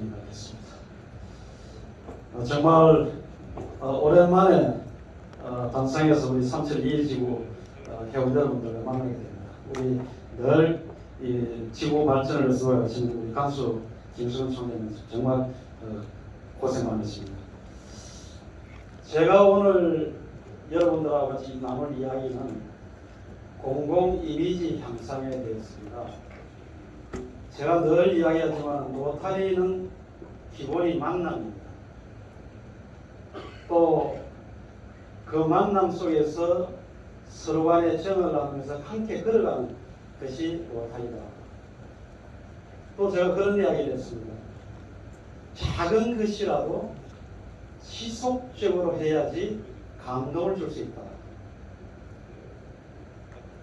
진행하겠습니다. 정말 오랜만에 단상에서 우리 3.2일 지구 회원 여러분들을 만나게 됩니다. 우리 늘 이 지구 발전을 위해서 우리 간수 김수근 총장님 정말 고생 많으십니다. 제가 오늘 여러분들하고 같이 나눌 이야기는 공공 이미지 향상에 대해서입니다. 제가 늘 이야기하지만 로타리는 기본이 만남입니다. 또 그 만남 속에서 서로 간에 정을 나누면서 함께 걸어가는 것이 로타리다. 또 제가 그런 이야기를 했습니다. 작은 것이라도 지속적으로 해야지 감동을 줄 수 있다.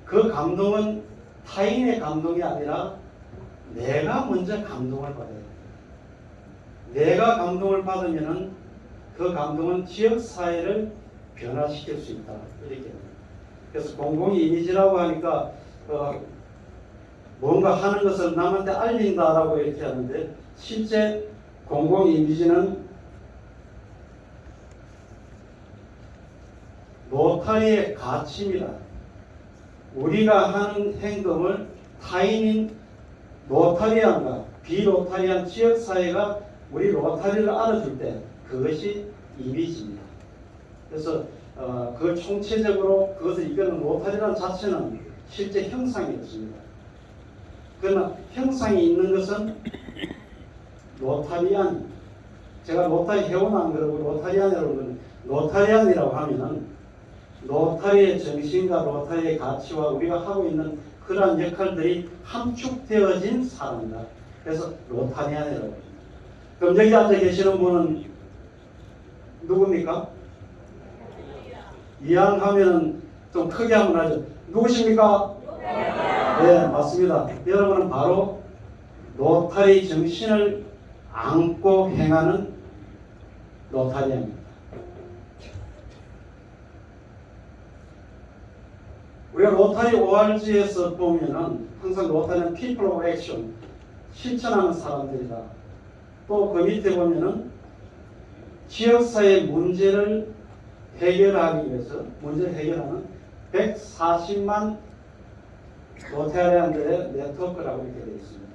그 감동은 타인의 감동이 아니라 내가 먼저 감동을 받아야 돼. 내가 감동을 받으면은 그 감동은 지역 사회를 변화시킬 수 있다. 이렇게. 그래서 공공 이미지라고 하니까 뭔가 하는 것을 남한테 알린다라고 이렇게 하는데 실제 공공 이미지는 로타리의 가치입니다. 우리가 하는 행동을 타인인 로타리안과 비로타리안 지역사회가 우리 로타리를 알아줄 때 그것이 이미지입니다. 그래서 그걸 총체적으로 그것을 이끄는 로타리란 자체는 실제 형상이 없습니다. 그러나 형상이 있는 것은 로타리안, 제가 로타리 회원 안 그러고 로타리안이라고 그러는 로타리안이라고 하면은 로타리의 정신과 로타리의 가치와 우리가 하고 있는 그러한 역할들이 함축되어진 사람이다. 그래서 로타리안이라고 합니다. 그럼 여기 앉아 계시는 분은 누굽니까? 이양하면 좀 크게 한번 하죠. 누구십니까? 네, 맞습니다. 여러분은 바로 로타리 정신을 안고 행하는 로타리안입니다. 우리가 로타리 ORG에서 보면은 항상 로타리는 people of action, 실천하는 사람들이다. 또 그 밑에 보면은 지역사회 문제를 해결하기 위해서 문제를 해결하는 140만 로타리안들의 네트워크라고 이렇게 되어 있습니다.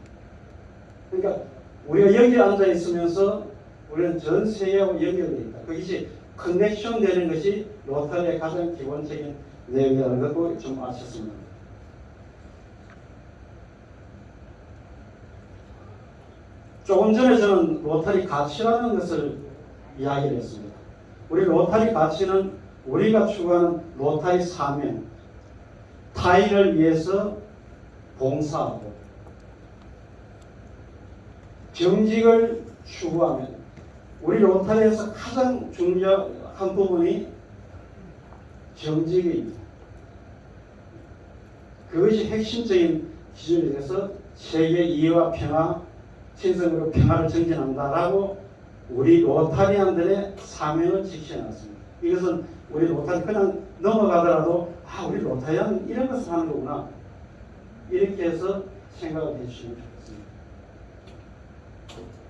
그러니까 우리가 여기 앉아 있으면서 우리는 전 세계하고 연결되어 있다. 그것이 커넥션 되는 것이 로타리의 가장 기본적인 내용이라는 것도 좀 아셨습니다. 조금 전에 저는 로타리 가치라는 것을 이야기를 했습니다. 우리 로타리 가치는 우리가 추구하는 로타리 사명, 타인을 위해서 봉사하고 정직을 추구하면 우리 로타리에서 가장 중요한 부분이 정직입니다. 그것이 핵심적인 기준이 돼서 세계 이해와 평화, 신성으로 평화를 정진한다라고 우리 로타리안들의 사명을 지켜놨습니다. 이것은 우리 로타리 그냥 넘어가더라도 우리 로타리안 이런 것을 하는 거구나 이렇게 해서 생각을 해주시면 좋겠습니다.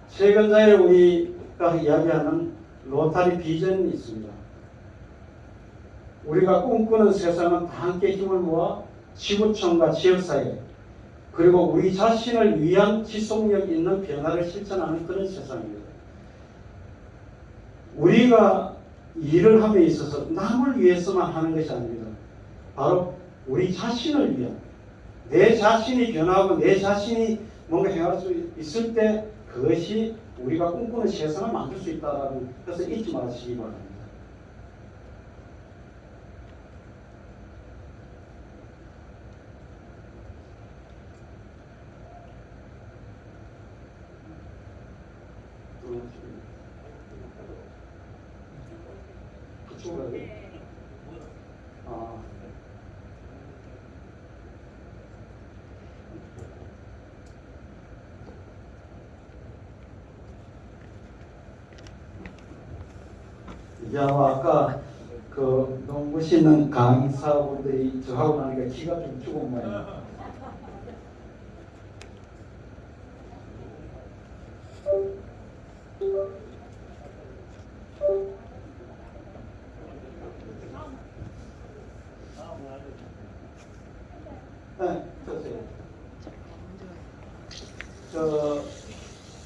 최근자에 우리가 이야기하는 로타리 비전이 있습니다. 우리가 꿈꾸는 세상은 다 함께 힘을 모아 지구촌과 지역사회 그리고 우리 자신을 위한 지속력 있는 변화를 실천하는 그런 세상입니다. 우리가 일을 함에 있어서 남을 위해서만 하는 것이 아닙니다. 바로 우리 자신을 위한 내 자신이 변화하고 내 자신이 뭔가 행할 수 있을 때 그것이 우리가 꿈꾸는 세상을 만들 수 있다는 것을 잊지 마시기 바랍니다. 그쪽으로 네. 이게 아까 그 너무 멋있는 강사분들이 저하고 나니까 기가 좀 죽은 모양이에요.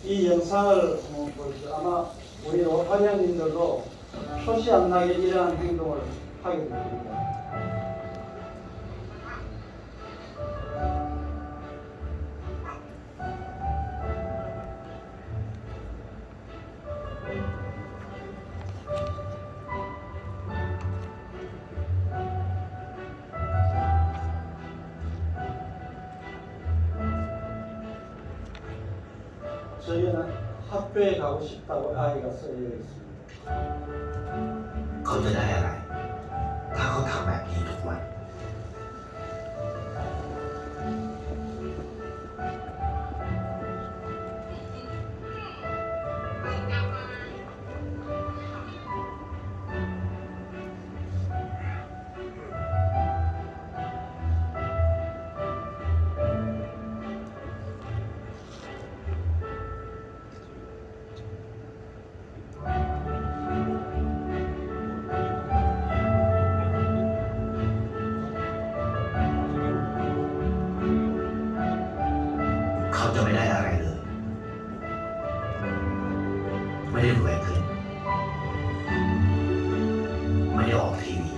이 영상을 한번 보시죠. 아마 우리 로타리안님들도 표시 안 나게 이러한 행동을 하게 됩니다. 저희는 학교에 가고 싶다고 아이가 써져 있습니다. เขาจะได้อะไร ถ้าเขาทำแบบนี้ทุกวัน เขาจะไม่ได้อะไรเลย ไม่ได้รวยขึ้น ไม่ได้ออกทีวี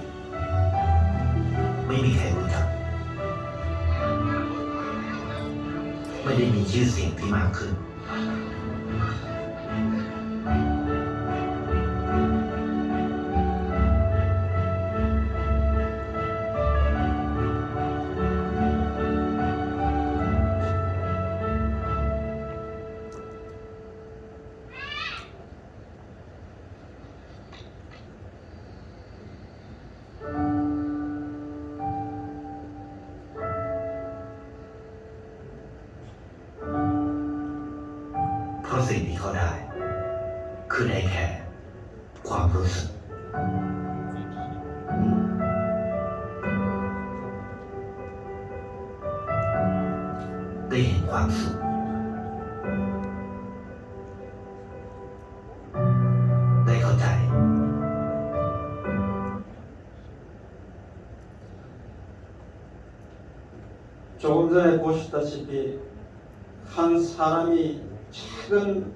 ไม่มีใครรู้จัก ไม่ได้มีชื่อเสียงที่มากขึ้น เพราะสิ่งที่เขาได้ คือได้แค่ความรู้สึก ได้เห็นความสุข ได้เข้าใจ 조금 전에 보셨다시피 한 사람이 작은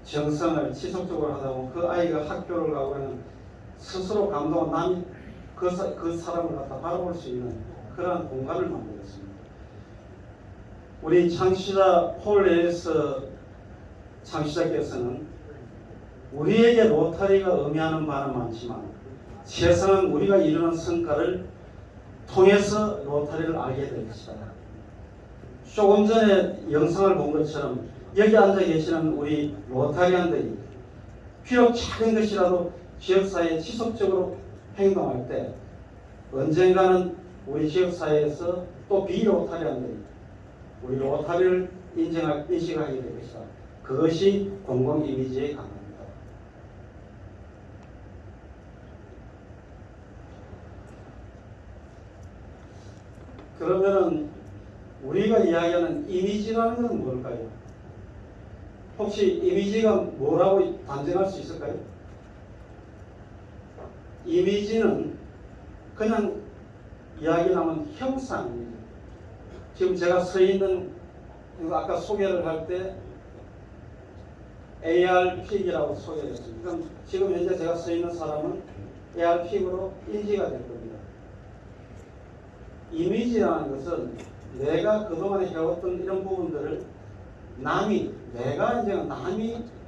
정성을 지속적으로 하다 보면 그 아이가 학교를 가고는 스스로 감동한 남이 그 사람을 갖다 바라볼 수 있는 그런 공간을 만들었습니다. 우리 창시자 폴 에리스 창시자께서는 우리에게 로타리가 의미하는 바는 많지만 세상은 우리가 이루는 성과를 통해서 로타리를 알게 될 것이다. 조금 전에 영상을 본 것처럼 여기 앉아 계시는 우리 로타리안들이 비록 작은 것이라도 지역사회에 지속적으로 행동할 때 언젠가는 우리 지역사회에서 또 비로타리안들이 우리 로타리를 인식하게 될 것이다. 그것이 공공 이미지의 강화입니다. 그러면은 우리가 이야기하는 이미지라는 건 뭘까요? 혹시 이미지가 뭐라고 단정할 수 있을까요? 이미지는 그냥 이야기 나오는 형상입니다. 지금 제가 서 있는 아까 소개를 할 때 AR픽이라고 소개를 했습니다. 그럼 지금 현재 제가 서 있는 사람은 AR픽으로 인지가 될 겁니다. 이미지라는 것은 내가 그동안에 해왔던 이런 부분들을 남이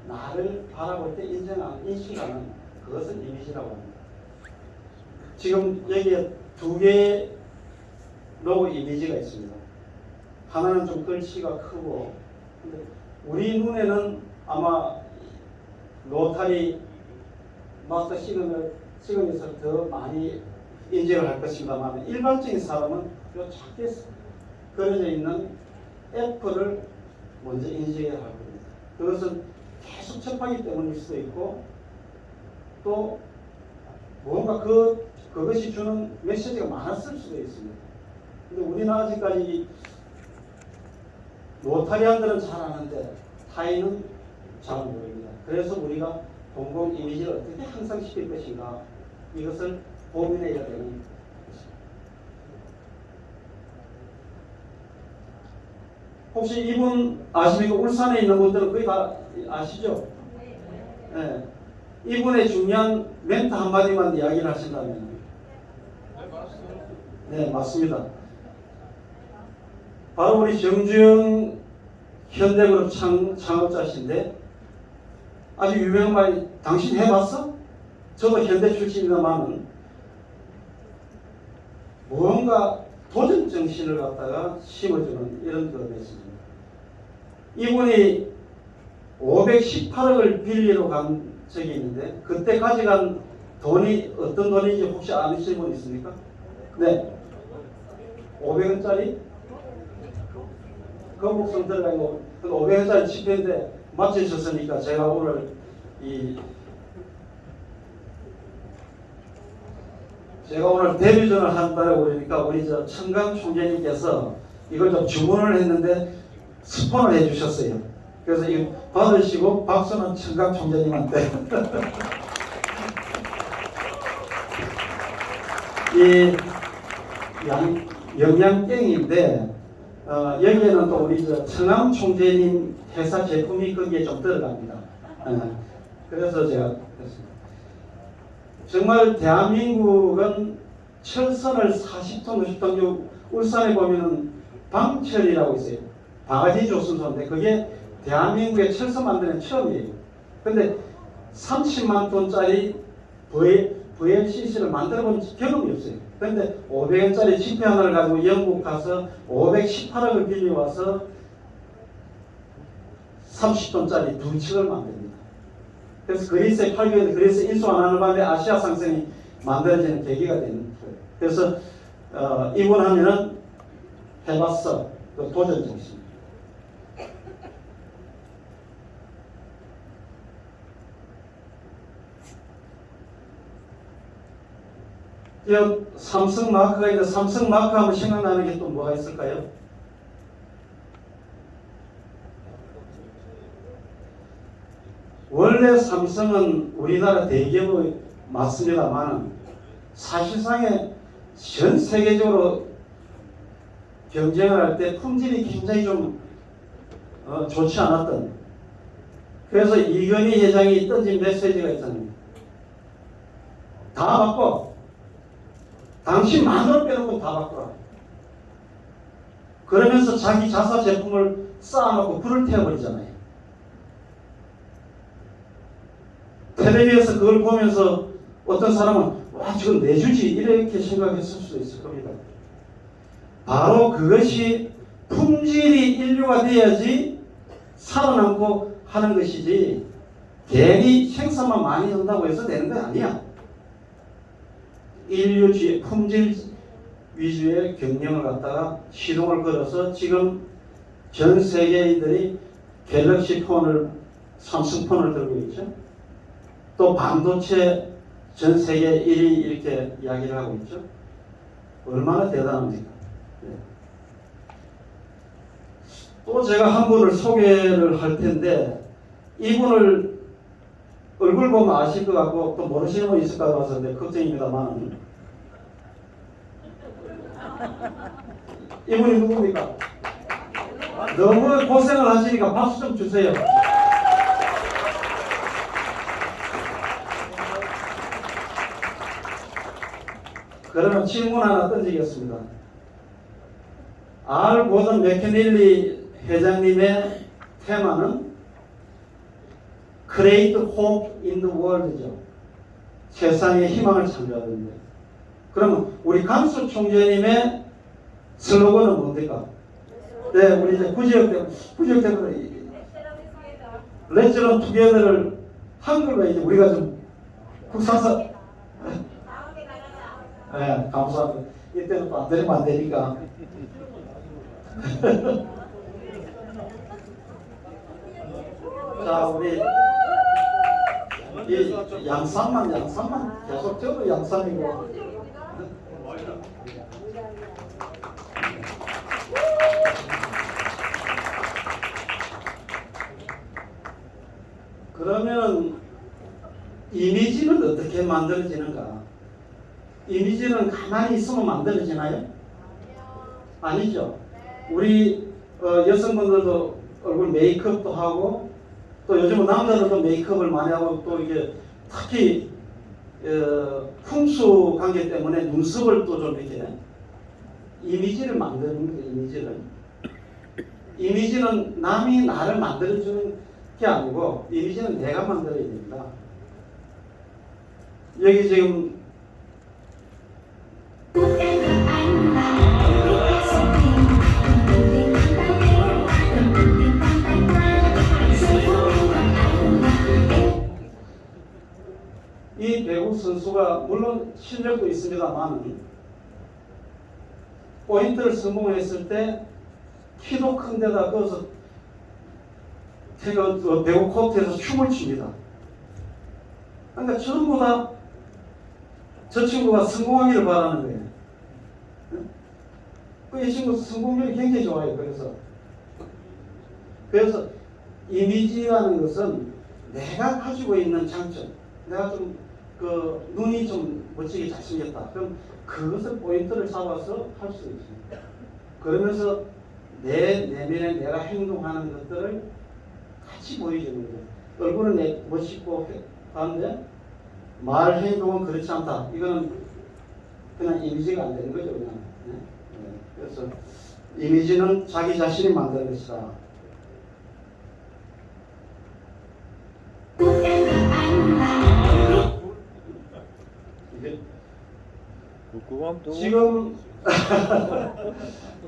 나를 바라볼 때 인식하는 그것을 이미지라고 합니다. 지금 여기에 두 개의 로고 이미지가 있습니다. 하나는 좀 글씨가 크고, 근데 우리 눈에는 아마 로타리 마스터 시그니처를 더 많이 인지를 할 것입니다만 일반적인 사람은 요 작게 그려져 있는 F를 먼저 인식해야 할 겁니다. 그것은 계속 접하기 때문일 수도 있고 또 뭔가 그것이 주는 메시지가 많았을 수도 있습니다. 근데 우리는 아직까지 로타리안들은 잘 아는데 타인은 잘 모릅니다. 그래서 우리가 공공 이미지를 어떻게 향상시킬 것인가 이것을 고민해야 되는 것입니다. 혹시 이분 아십니까? 울산에 있는 분들은 거의 다 아시죠? 네. 이분의 중요한 멘트 한마디만 이야기를 하신다면. 네, 맞습니다. 바로 우리 정주영 현대그룹 창업자신데 아주 유명한 말이 당신 해봤어? 저도 현대 출신이다만은 무언가 도전 정신을 갖다가 심어주는 이런 거가 됐습니다. 이분이 518억을 빌리러 간 적이 있는데 그때 가져간 돈이 어떤 돈인지 혹시 아시는 분 있습니까? 네. 500원짜리? 거북선 들어가고 500원짜리 지폐인데 맞추셨으니까 제가 오늘 제가 오늘 데뷔전을 한다고 그러니까 우리 저 청강 총재님께서 이걸 좀 주문을 했는데 스폰을 해주셨어요. 그래서 이거 받으시고 박수는 청강 총재님한테. 이 영양갱인데 여기에는 또 우리 저 청강 총재님 회사 제품이 거기에 좀 들어갑니다. 그래서 제가 했습니다. 정말 대한민국은 철선을 40톤, 50톤, 울산에 보면은 방철이라고 있어요. 바가지 조선소인데 그게 대한민국의 철선 만드는 처음이에요. 근데 30만 톤짜리 VLCC를 만들어 본 경험이 없어요. 근데 500원짜리 지폐 하나를 가지고 영국 가서 518억을 빌려와서 30톤짜리 두 척을 만듭니다. 그래서 그리스의 팔교에서 그리스 인수 안 하는 바람에 아시아 상승이 만들어지는 계기가 되는 거예요. 그래서 이분 하면은 해봤어. 그 도전 정신. 삼성 마크가 있는데 삼성 마크 하면 생각나는 게 또 뭐가 있을까요? 원래 삼성은 우리나라 대기업이 맞습니다만 사실상에 전 세계적으로 경쟁을 할 때 품질이 굉장히 좀 좋지 않았던. 그래서 이건희 회장이 던진 메시지가 있잖아요. 다 바꿔. 당신 만원 빼놓고 다 바꾸라. 그러면서 자기 자사 제품을 쌓아놓고 불을 태워버리잖아요. 텔레비에서 그걸 보면서 어떤 사람은 와 지금 내주지 이렇게 생각했을 수도 있을 겁니다. 바로 그것이 품질이 인류가 돼야지 살아남고 하는 것이지 괜히 생산만 많이 한다고 해서 되는 건 아니야. 인류주의 품질 위주의 경영을 갖다가 시동을 걸어서 지금 전 세계인들이 갤럭시 폰을 삼성 폰을 들고 있죠. 또 반도체 전 세계 1위 이렇게 이야기를 하고 있죠. 얼마나 대단합니까? 네. 또 제가 한 분을 소개를 할 텐데 이분을 얼굴 보면 아실 것 같고 또 모르시는 분 있을까 봐서 걱정입니다만 이분이 누굽니까? 너무 고생을 하시니까 박수 좀 주세요. 그러면 질문 하나 던지겠습니다. 알 고든 맥케닐리 회장님의 테마는 Create Hope in the World죠. 세상에 희망을 창조하는데. 그러면 우리 간수 총재님의 슬로건은 뭡니까? 네, 우리 이제 구지역 때문에 Let's Run Together를 한글로 이제 우리가 좀 국산사 네, 감사합니다. 이때는 또 안 되면 안 되니까. 자, 우리 이 양산만 계속 저도 양산이고. 그러면 이미지는 어떻게 만들어지는가? 이미지는 가만히 있으면 만들어지나요? 아니죠. 우리 여성분들도 얼굴 메이크업도 하고 또 요즘은 남자들도 메이크업을 많이 하고 또 이게 특히 풍수 관계 때문에 눈썹을 또 좀 이렇게 이미지를 만드는 거예요. 이미지는 남이 나를 만들어주는 게 아니고 이미지는 내가 만들어야 됩니다. 여기 지금 이 배구 선수가 물론 실력도 있습니다만 포인트를 성공했을 때 키도 큰 데다 거기서 배구 코트에서 춤을 춥니다. 그러니까 전부 다 저 친구가 성공하기를 바라는 거예요. 이 친구 성공률이 굉장히 좋아요. 그래서 이미지라는 것은 내가 가지고 있는 장점, 내가 좀 눈이 좀 멋지게 잘생겼다. 그럼 그것을 포인트를 잡아서 할 수 있습니다. 그러면서 내 내면에 내가 행동하는 것들을 같이 보여주는 거예요. 얼굴은 멋있고 하는데 말 행동은 그렇지 않다. 이거는 그냥 이미지가 안 되는 거죠. 그냥. 그래서 이미지는 자기 자신이 만드는 것이다.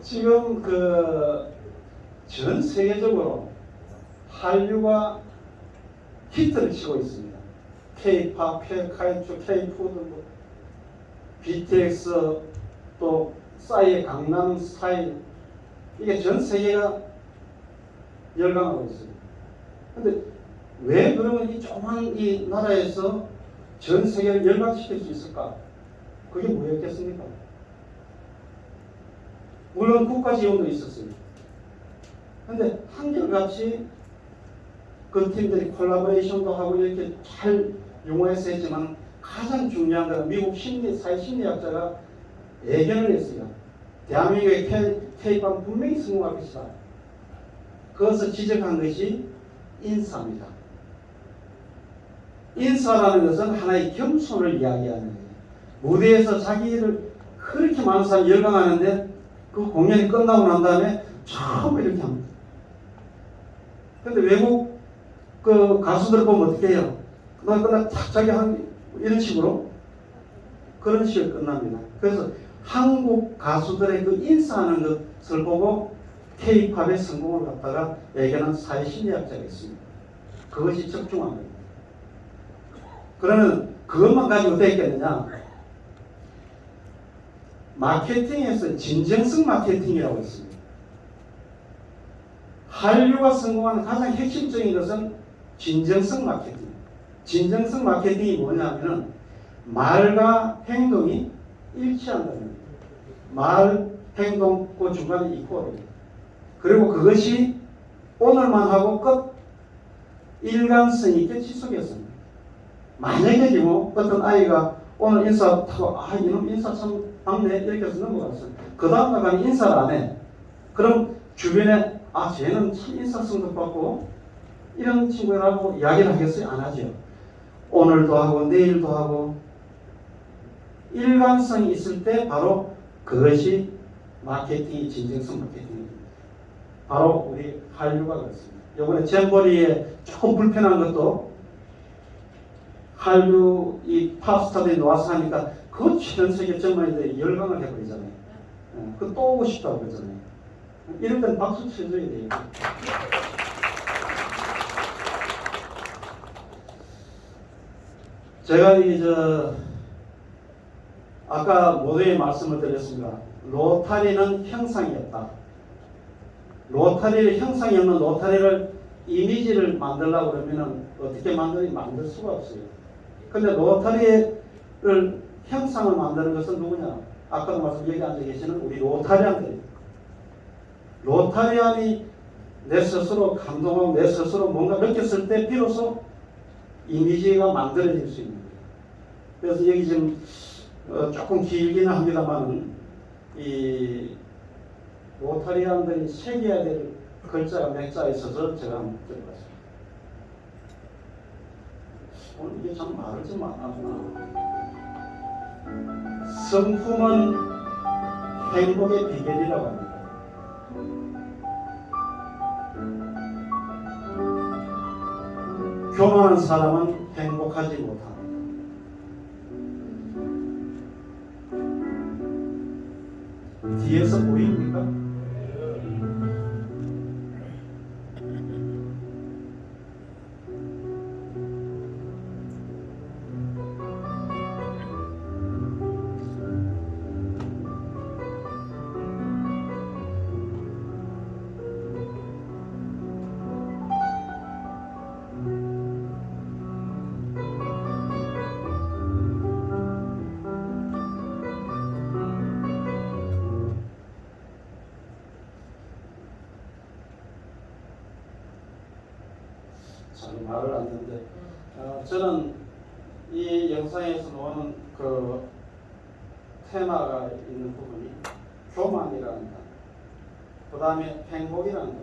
지금 전 세계적으로 한류가 히트를 치고 있습니다. K-팝, K-카이초, K-푸드, BTS, 또 싸이의 강남 스타일, 이게 전 세계가 열광하고 있습니다. 근데 왜 그러면 이 조그만 이 나라에서 전 세계를 열광시킬 수 있을까? 그게 뭐였겠습니까? 물론 국가 지원도 있었어요. 근데 한결같이 그 팀들이 콜라보레이션도 하고 이렇게 잘 융화해서 했지만 가장 중요한 건 미국 사회심리학자가 예견을 했어요. 대한민국의 K-팝은 분명히 성공할 것이다. 그것을 지적한 것이 인사입니다. 인사라는 것은 하나의 겸손을 이야기하는 거예요. 무대에서 자기를 그렇게 많은 사람이 열광하는데 그 공연이 끝나고 난 다음에 처음 이렇게 합니다. 근데 외국 그 가수들 보면 어떻게 해요? 끝나 탁 자기 한 이런 식으로 그런 식으로 끝납니다. 그래서 한국 가수들의 그 인사하는 것을 보고 K-팝의 성공을 갖다가 예견한 사회심리학자가 있습니다. 그것이 적중한 겁니다. 그러면 그것만 가지고 되겠느냐? 마케팅에서 진정성 마케팅이라고 있습니다. 한류가 성공하는 가장 핵심적인 것은 진정성 마케팅. 진정성 마케팅이 뭐냐면은 말과 행동이 일치한다는 겁니다. 말, 행동, 그 중간에 이퀄입니다. 그리고 그것이 오늘만 하고 끝 일관성 있게 지속했습니다. 만약에 뭐 어떤 아이가 오늘 인사하고 이놈 인사 참 막네 이렇게 해서 넘어갔어요. 그 다음 날까지 인사를 안 해. 그럼 주변에 쟤는 참 인사성도 받고 이런 친구라고 이야기를 하겠어요? 안 하죠. 오늘도 하고 내일도 하고 일관성이 있을 때 바로 그것이 마케팅이 진정성 마케팅입니다. 바로 우리 한류가 그렇습니다. 이번에 잼버리에 조금 불편한 것도 한류 이 팝스타들이 나와서 하니까 그 전 세계 전문가들이 열광을 해버리잖아요. 그 또 오고 싶다고 그러잖아요. 이럴 땐 박수 쳐줘야 돼요. 제가 아까 모두에 말씀을 드렸습니다. 로타리는 형상이었다. 로타리를 형상이 없는 로타리를 이미지를 만들려고 그러면 어떻게 만들 수가 없어요. 근데 로타리를 형상을 만드는 것은 누구냐? 아까도 말씀 여기 앉아 계시는 우리 로타리안들입니다. 로타리안이 내 스스로 감동하고 내 스스로 뭔가 느꼈을 때 비로소 이미지가 만들어질 수 있는 거예요. 그래서 여기 지금 조금 길기는 합니다만 이 로타리안들이 새겨야 될 글자가 몇 자 있어서 제가 한번 들어봤습니다. 오늘 이게 참 말을 좀 안 하구나. 성품은 행복의 비결이라고 합니다. 교만한 사람은 행복하지 못합니다. 뒤에서 보입니까? 잘 말을 안 듣는데 저는 이 영상에서 나오는 그 테마가 있는 부분이 교만이라는 단어, 그 다음에 행복이라는 단어,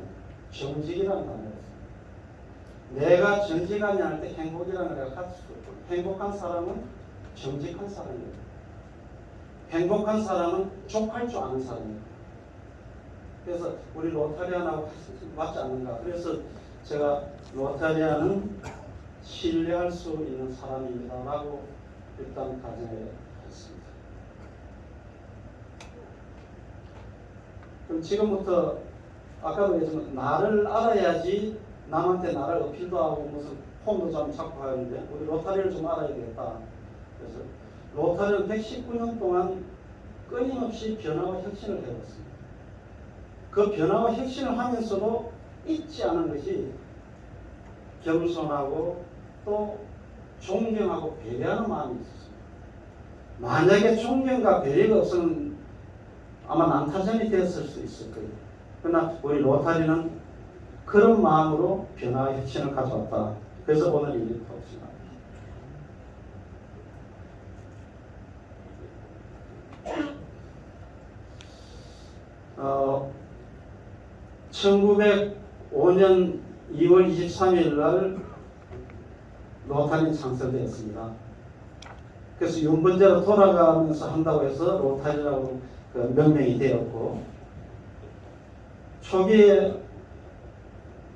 정직이라는 단어였습니다. 내가 정직하냐 할 때 행복이라는 걸 같이 썼고, 행복한 사람은 정직한 사람이에요. 행복한 사람은 족할 줄 아는 사람이에요. 그래서 우리 로타리안하고 맞지 않는가. 그래서 제가 로타리안은 신뢰할 수 있는 사람입니다 라고 일단 가정해 했습니다. 그럼 지금부터 아까도 얘기했지만 나를 알아야지 남한테 나를 어필도 하고 무슨 폼도 좀 찾고 하는데 우리 로타리를 좀 알아야 되겠다. 그래서 로타리는 119년 동안 끊임없이 변화와 혁신을 해왔습니다. 그 변화와 혁신을 하면서도 잊지 않은 것이 겸손하고 또 존경하고 배려하는 마음이 있었습니다. 만약에 존경과 배려가 없으면 아마 난타전이 되었을 수 있을 거예요. 그러나 우리 로타리는 그런 마음으로 변화와 혁신을 가져왔다. 그래서 오늘 이 토크입니다. 1905년 2월 23일 날 로타리 창설되었습니다. 그래서 윤번제로 돌아가면서 한다고 해서 로타리라고 그 명명이 되었고, 초기에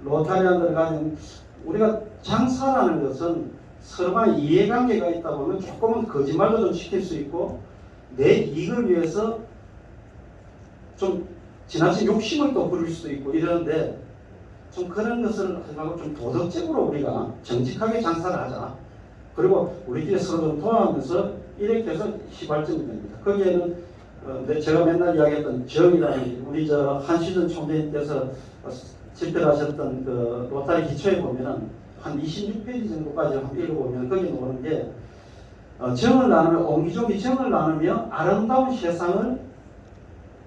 로타리안들 가진 우리가 장사라는 것은 서로 간에 이해관계가 있다 보면 조금은 거짓말도 좀 시킬 수 있고 내 이익을 위해서 좀 지나친 욕심을 또 부릴 수도 있고 이러는데, 좀 그런 것을 하지 말고 좀 도덕적으로 우리가 정직하게 장사를 하자. 그리고 우리끼리 서로 좀 도와하면서 이렇게 해서 시발점이 됩니다. 거기에는 제가 맨날 이야기했던 정이라는, 우리 저 한시전 총재님께서 집회를 하셨던 그 로타리 기초에 보면은 한 26페이지 정도까지 한번 읽어보면 거기 나오는 게 정을 나누며 옹기종기 정을 나누며 아름다운 세상을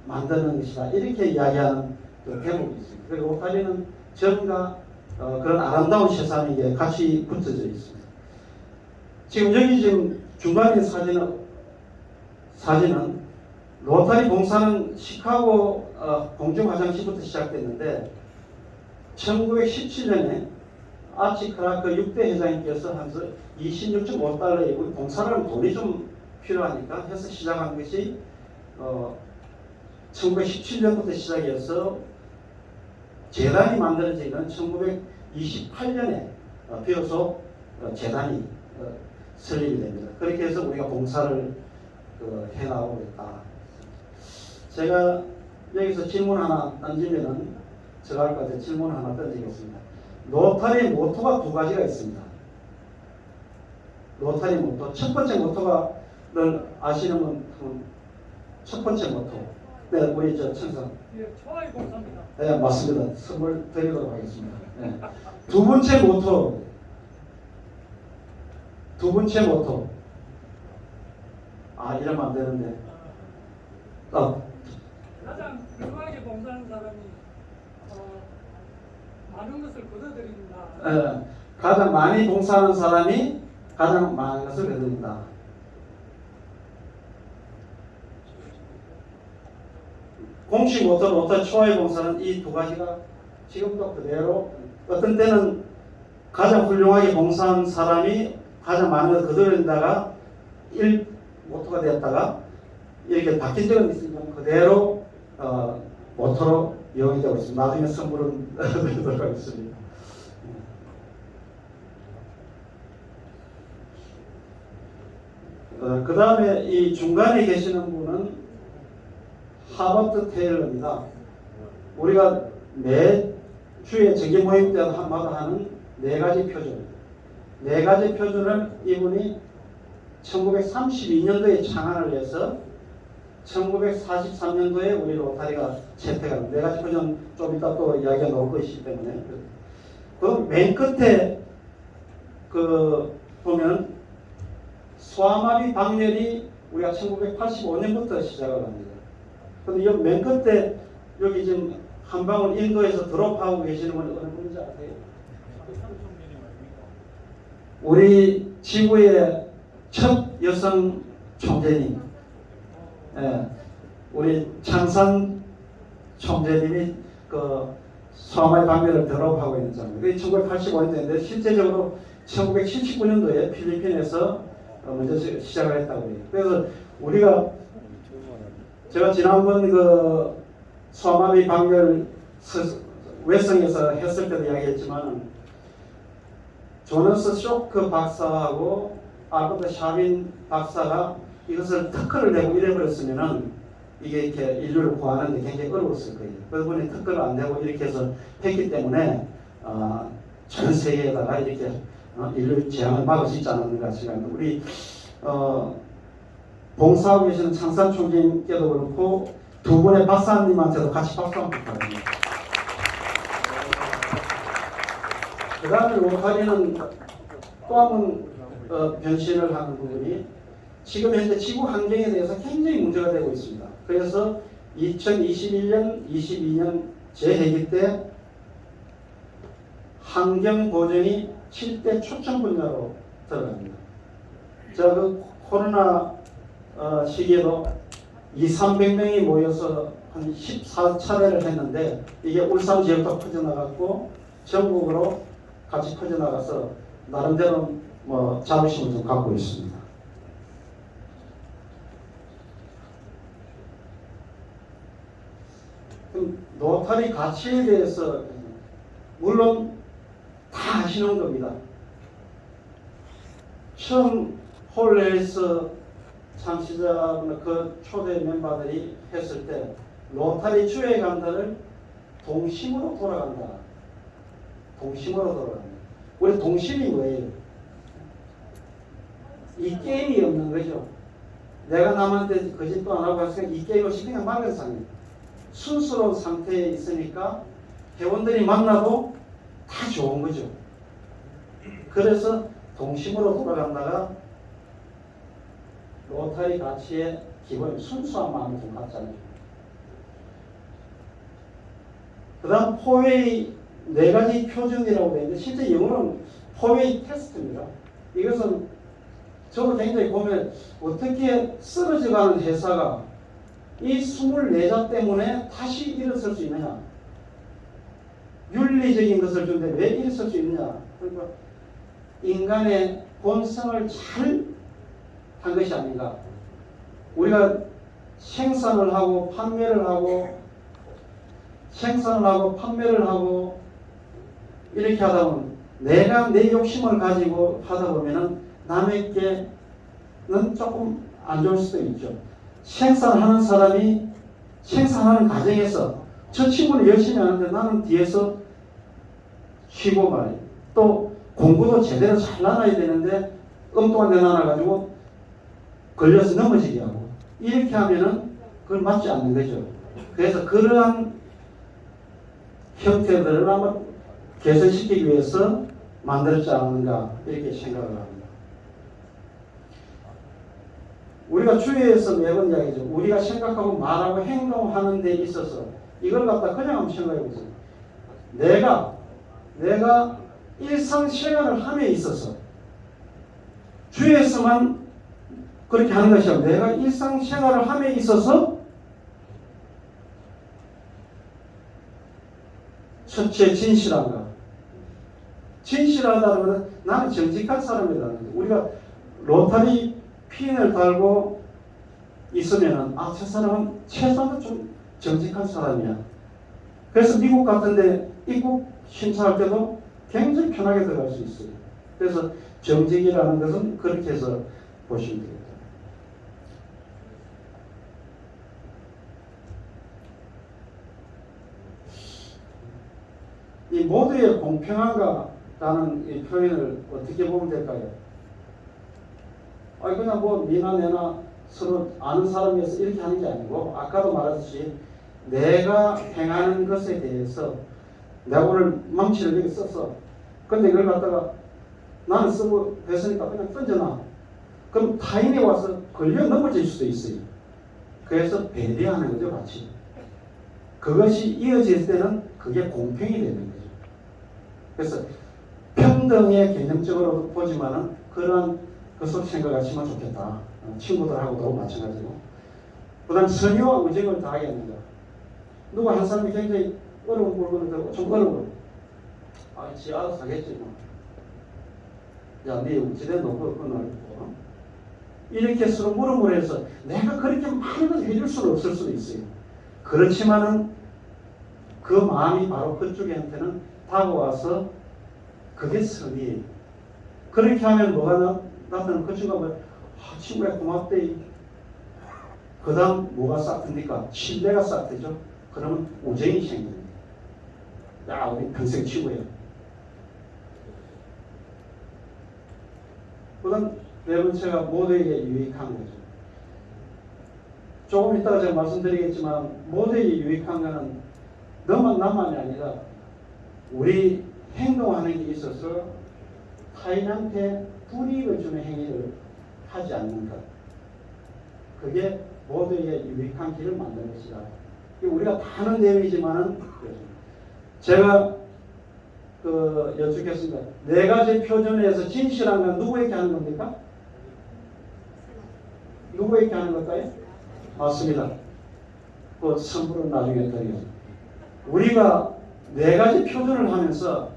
만드는 것이다. 이렇게 이야기하는 그 대목이 있습니다. 그리고 로타리는 정과 그런 아름다운 세상에 같이 붙여져 있습니다. 지금 여기 지금 중간에 사진은 로타리 봉사는 시카고 공중화장실부터 시작됐는데 1917년에 아치 크라크 6대 회장님께서 한 26.5달러이고 봉사를 하면 돈이 좀 필요하니까 해서 시작한 것이 1917년부터 시작해서 재단이 만들어지는 1928년에 비로소 재단이 설립이 됩니다. 그렇게 해서 우리가 봉사를 해나가고 있다. 제가 여기서 질문 하나 던지면은 제가 할 것 같아요. 질문 하나 던지겠습니다. 로타리 모토가 두 가지가 있습니다. 로타리 모토. 첫 번째 모토가를 아시는 분, 첫 번째 모토. 네, 우리 저 청상. 예, 초아이 봉사입니다. 네, 맞습니다. 선물 드리도록 하겠습니다. 네. 두 번째 모토. 두 번째 모토. 아, 이러면 안 되는데. 가장 훌륭하게 봉사하는 사람이 많은 것을 거둬들인다. 가장 많이 봉사하는 사람이 가장 많은 것을 거둔다. 공식 모토 로터리 초호의 봉사는 이 두 가지가 지금도 그대로 어떤 때는 가장 훌륭하게 봉사한 사람이 가장 많은 걸 거두는다가 모토가 되었다가 이렇게 바뀐 적은 있으면 그대로 모토로 이용이 되고 있습니다. 나중에 선물은 드리도록 하겠습니다. 그 다음에 이 중간에 계시는 분은 하버트 테일러입니다. 우리가 매 주에 정기 모임 때마다 하는 4가지 표준. 4가지 표준을 이분이 1932년도에 창안을 해서 1943년도에 우리 로타리가 채택한 4가지 표준 좀 이따 또 이야기가 나올 것이기 때문에 그 맨 끝에 그 보면 소아마비 방열이 우리가 1985년부터 시작을 합니다. 근데 여기 맨 끝에 여기 지금 한 방울 인도에서 드롭하고 계시는 분이 어느 분인지 아세요? 우리 지구의 첫 여성 총재님, 우리 창산 총재님이 그 소아마비 방열을 드롭하고 있는 장면. 그게 1985년도인데 실제적으로 1979년도에 필리핀에서 먼저 시작을 했다고 해요. 그래서 우리가 제가 지난번 그 소아마비 방열 외성에서 했을 때도 이야기했지만 조너스 쇼크 박사하고 알버트 샤빈 박사가 이것을 특허를 내고 이래버렸으면은 이게 이렇게 인류를 구하는데 굉장히 어려웠을 거예요. 그분이 특허를 안 내고 이렇게 해서 했기 때문에 전 세계에다가 이렇게 인류 재앙을 막을 수 있지 않았는가 생각합니다. 우리 봉사하고 계시는 창산 총재님께도 그렇고 두 분의 박사님한테도 같이 박수 한번 부탁드립니다. 그 다음에 로타리는 또 한 번 변신을 하는 부분이 지금 현재 지구 환경에 대해서 굉장히 문제가 되고 있습니다. 그래서 2021년, 22년 재해기 때 환경 보전이 7대 초점 분야로 들어갑니다. 자, 그 코로나 시기에도 200~300명이 모여서 한 14차례를 했는데 이게 울산 지역도 퍼져나갔고 전국으로 같이 퍼져나가서 나름대로 자부심을 좀 갖고 있습니다. 그럼 로타리 가치에 대해서 물론 다 아시는 겁니다. 처음 홀레이스 창시자분 그 초대 멤버들이 했을 때 로타리 주의 간다를 동심으로 돌아간다. 동심으로 돌아간다. 우리 동심이 뭐예요? 이 게임이 없는 거죠. 내가 남한테 거짓도 안 하고 했으니까 이 게임 없이 그냥 막은 상태. 순수로운 상태에 있으니까 회원들이 만나도 다 좋은 거죠. 그래서 동심으로 돌아간다가 로타리 가치의 기본 순수한 마음을 좀 갖잖아요. 그 다음 포웨이 4가지 표준이라고 되어 있는데 실제 영어로는 포웨이 테스트입니다. 이것은 저도 굉장히 보면 어떻게 쓰러져가는 회사가 이 24자 때문에 다시 일어설 수 있느냐. 윤리적인 것을 주는데 왜 일어설 수 있느냐. 그러니까 인간의 본성을 잘 한 것이 아닌가. 우리가 생산을 하고 판매를 하고 이렇게 하다 보면 내가 내 욕심을 가지고 하다 보면은 남에게는 조금 안 좋을 수도 있죠. 생산하는 사람이 생산하는 과정에서 저 친구는 열심히 하는데 나는 뒤에서 쉬고 말이에요. 또 공부도 제대로 잘 나눠야 되는데 엉뚱한 데 나눠가지고 걸려서 넘어지게 하고 이렇게 하면은 그걸 맞지 않는 거죠. 그래서 그러한 형태들을 아마 개선시키기 위해서 만들었지 않는가 이렇게 생각을 합니다. 우리가 주위에서 매번 이야기죠. 우리가 생각하고 말하고 행동하는 데 있어서 이걸 갖다 그냥 한번 생각해 보세요. 내가 일상생활을 함에 있어서 주위에서만 그렇게 하는 것이 아니라 내가 일상생활을 함에 있어서 첫째 진실한가? 진실하다는 것은 나는 정직한 사람이라는 거죠. 우리가 로타리 핀을 달고 있으면은 저 사람은 최소한 좀 정직한 사람이야. 그래서 미국 같은데 입국 심사할 때도 굉장히 편하게 들어갈 수 있어요. 그래서 정직이라는 것은 그렇게 해서 보시면 되겠다. 이 모두의 공평한가라는 이 표현을 어떻게 보면 될까요? 그냥 뭐 니나 내나 서로 아는 사람이어서 이렇게 하는 게 아니고 아까도 말했듯이 내가 행하는 것에 대해서 내가 오늘 망치를 여기 썼어. 근데 이걸 갖다가 나는 쓰고 했으니까 그냥 던져놔. 그럼 타인이 와서 걸려 넘어질 수도 있어요. 그래서 배려하는 거죠, 같이. 그것이 이어질 때는 그게 공평이 되는 거죠. 그래서 평등의 개념적으로 보지만은 그런 것을 생각하시면 좋겠다. 친구들하고도 마찬가지고. 그 다음 선의와 우정을 다하게 하는 거. 누가 한 사람이 굉장히 어려운 물건을 들고 좀 어려워. 지 알아서 하겠지 뭐. 야, 네 우지대 놓고 끊어. 이렇게 서로 물음을 해서 내가 그렇게 많은 것을 해줄 수는 없을 수도 있어요. 그렇지만은 그 마음이 바로 그쪽한테는 다가와서 그게 선의예요. 그렇게 하면 뭐가 나타나는 그 친구가 친구야 고맙대. 그 다음 뭐가 싹 듭니까? 신뢰가 싹 되죠. 그러면 우정이 생깁니다. 야, 우리 평생 친구야. 그 다음 네 번째가 모두에게 유익한 거죠. 조금 이따가 제가 말씀드리겠지만 모두에게 유익한 거는 너만 나만이 아니라 우리 행동하는 게 있어서 타인한테 불이익을 주는 행위를 하지 않는 것. 그게 모두에게 유익한 길을 만드는 것이다. 우리가 다 아는 내용이지만은 제가 여쭙겠습니다. 네 가지 표준에서 진실한 건 누구에게 하는 겁니까? 누구에게 하는 걸까요? 맞습니다. 그 선물은 나중에 드리겠습니다. 우리가 네 가지 표준을 하면서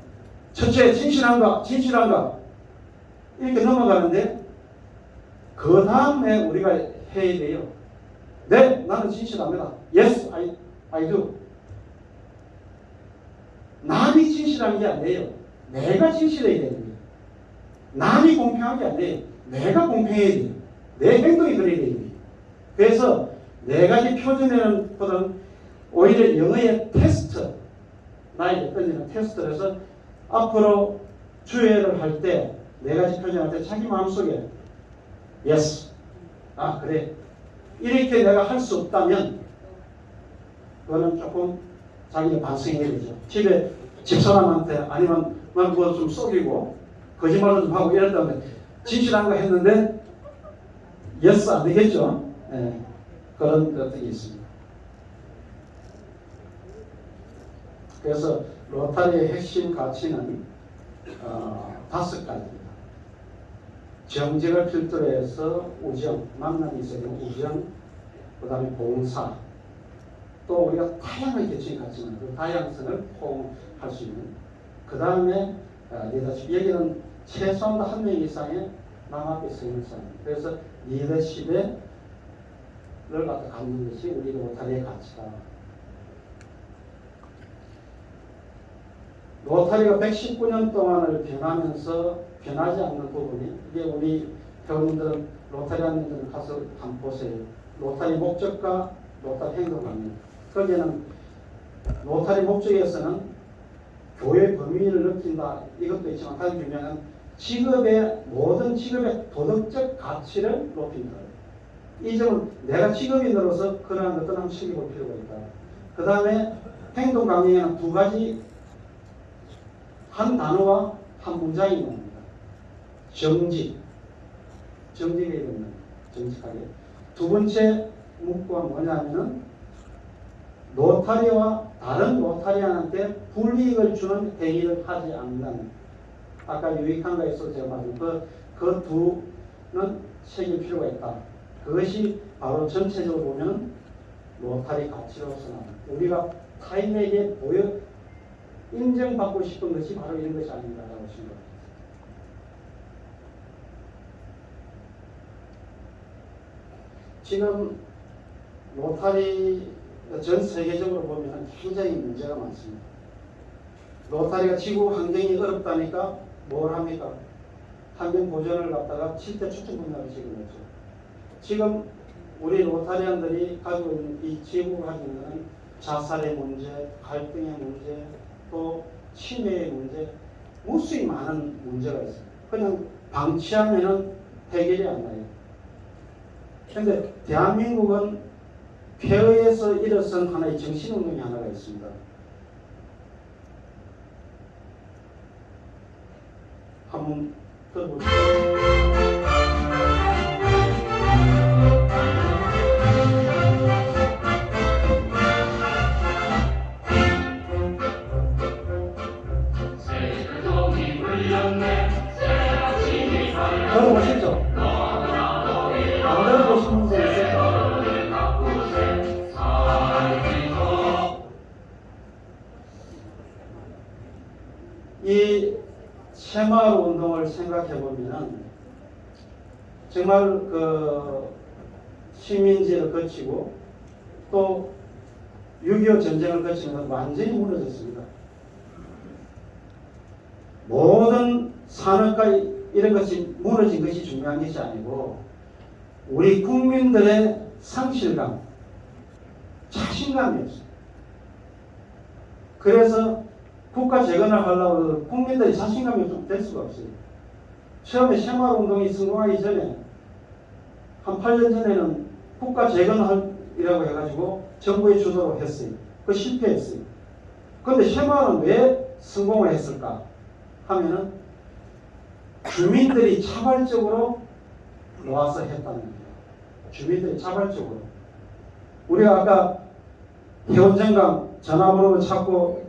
첫째 진실한가 이렇게 넘어가는데 그 다음에 우리가 해야 돼요. 네, 나는 진실합니다. Yes, I do. 남이 진실한 게 아니에요. 내가 진실해야 되는 거예요. 남이 공평한 게 아니에요. 내가 공평해야 돼요. 내 행동이 그래야 되는 거예요. 그래서 네 가지 표준에는 보다는 오히려 영어의 테스트, 나에게 던지는 테스트라서 앞으로 주회를 할 때 네 가지 표준할 때 자기 마음속에 yes, 그래. 이렇게 내가 할 수 없다면 그거는 조금 자기가 반성해야 되죠. 집에 집사람한테 아니면 뭐 좀 속이고 거짓말을 좀 하고 이랬다면 진실한 거 했는데 yes 안 되겠죠. 네, 그런 것들이 있습니다. 그래서 로타리의 핵심 가치는 5가지입니다. 정직을 필두로 해서 우정, 만남이 있어야 되는 우정, 그 다음에 봉사, 또 우리가 다양한 계층이 같지만 그 다양성을 포함할 수 있는, 그 다음에 리더십, 여기는 최소한 한 명 이상의 남 앞에 서 있는 사람. 그래서 리더십을 갖다 갖는 것이 우리 로타리의 가치다. 로타리가 119년 동안을 변하면서 변하지 않는 부분이, 이게 우리 회원님들, 로타리안님들 가서 한번 보세요. 로타리 목적과 로타리 행동합니다. 거기에는 로타리 목적에서는 교회 범위를 넓힌다, 이것도 있지만 가장 중요한 모든 직업의 도덕적 가치를 높인다. 이 점은 내가 직업인으로서 그러한 것들을 한번 챙겨볼 필요가 있다. 그 다음에 행동 강령에는 2가지, 한 단어와 한 문장이 나옵니다. 정직해야 됩니다. 정직하게. 두 번째 문구가 뭐냐면은 로타리와 다른 로타리안한테 불이익을 주는 행위를 하지 않는다는. 아까 유익한 거에서 제가 말씀 그 두는 새길 필요가 있다. 그것이 바로 전체적으로 보면 로타리 가치로서 나옵니다. 우리가 타인에게 인정받고 싶은 것이 바로 이런 것이 아닌가라고 생각합니다. 지금 로타리 전 세계적으로 보면 굉장히 문제가 많습니다. 로타리가 지구 환경이 어렵다니까 뭘 합니까? 환경 보전을 갖다가 7대 추진 분야로 지금했죠. 지금 우리 로타리안들이 가지고 있는 이 지구가 가지고 있는 자살의 문제, 갈등의 문제, 또 치매의 문제, 무수히 많은 문제가 있습니다. 그냥 방치하면은 해결이 안 나요. 그런데 대한민국은 폐허에서 일어선 하나의 정신운동이 하나가 있습니다. 한번 들어보시죠. 들어보시죠. 안 들어보시는 분 있어요? 이 새마을 운동을 생각해 보면은 정말 그 식민지를 거치고 또 6.25 전쟁을 거치면서 완전히 무너졌습니다. 모든 산업과 이런 것이 무너진 것이 중요한 것이 아니고 우리 국민들의 상실감, 자신감이 없어요. 그래서 국가 재건을 하려고 해도 국민들이 자신감이 없으면 될 수가 없어요. 처음에 새마을운동이 성공하기 전에 한 8년 전에는 국가 재건이라고 해가지고 정부의 주도로 했어요. 그 실패했어요. 그런데 새마을은 왜 성공을 했을까 하면은 주민들이 자발적으로 모아서 했다는 거예요. 주민들이 자발적으로. 우리가 아까 회원정강 전화번호 찾고